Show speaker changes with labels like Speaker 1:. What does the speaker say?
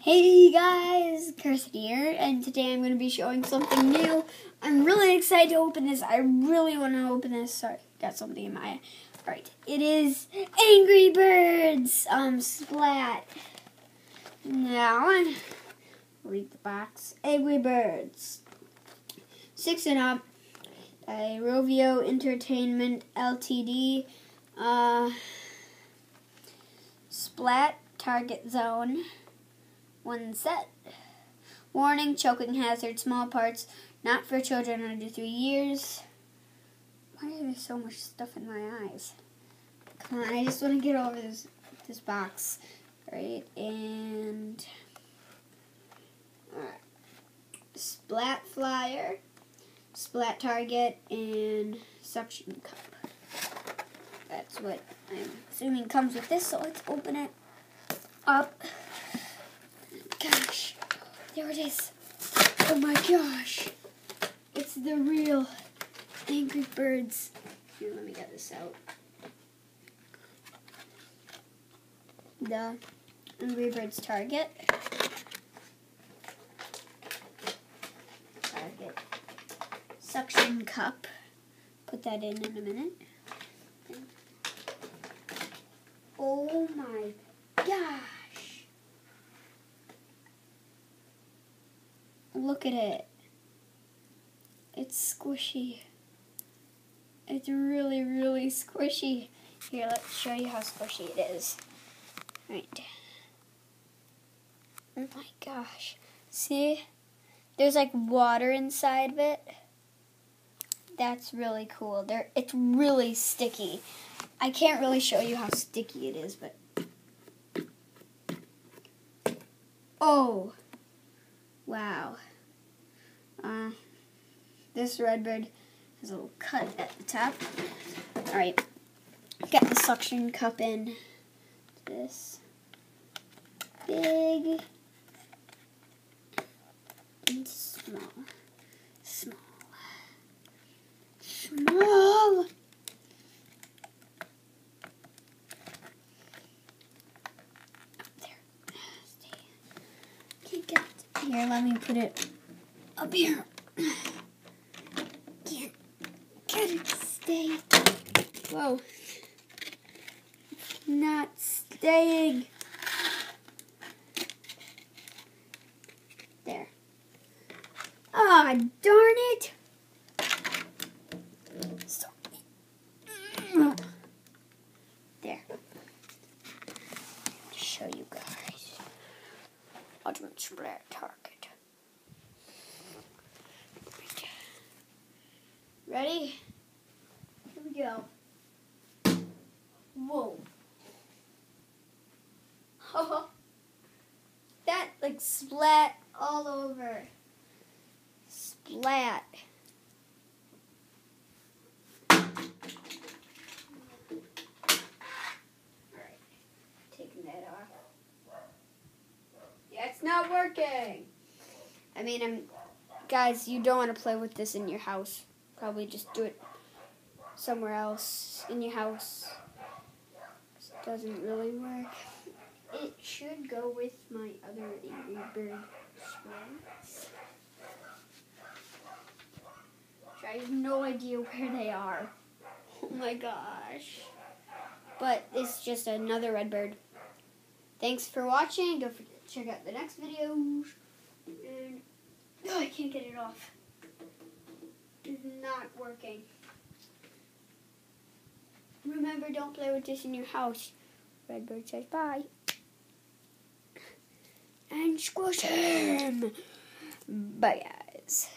Speaker 1: Hey guys, Kirsten here, and today I'm going to be showing something new. I'm really excited to open this. I really want to open this. Sorry, got something in my eye. Alright, it is Angry Birds, Splat. Now, read the box. Angry Birds. 6 and Up, by Rovio Entertainment Ltd. Splat, Target Zone. 1 set. Warning, choking hazard, small parts, not for children under 3 years. Why is there so much stuff in my eyes? Come on, I just want to get over this box. Alright, and Splat Flyer, Splat Target, and Suction Cup. That's what I'm assuming comes with this, so let's open it up. Gosh, there it is. Oh my gosh. It's the real Angry Birds. Here, let me get this out. The Angry Birds Target. Suction Cup. Put that in a minute. Oh my gosh. Look at it. It's squishy. It's really, really squishy. Here, let's show you how squishy it is. Right. Oh my gosh. See? There's like water inside of it. That's really cool. It's really sticky. I can't really show you how sticky it is, but... Oh! Wow. This Redbird has a little cut at the top. Alright. Got the suction cup in. This. Big. And small. Small. Small. There. Stay. Can't get it. Here, let me put it up here. Can't get it to stay. Whoa. Not staying. There. Ah, darn it. Sorry. There. To show you guys. Ultimate Splat Target. Ready? Here we go. Whoa. Oh, that like splat all over. Splat. Alright. Taking that off. Yeah, it's not working. I mean, guys, you don't want to play with this in your house. Probably just do it somewhere else in your house. It doesn't really work. It should go with my other Angry Bird sprites. I have no idea where they are. Oh my gosh. But it's just another Redbird. Thanks for watching. Don't forget to check out the next videos. And I can't get it off. It's not working. Remember, don't play with this in your house. Redbird says bye. And squish him. Bye, guys.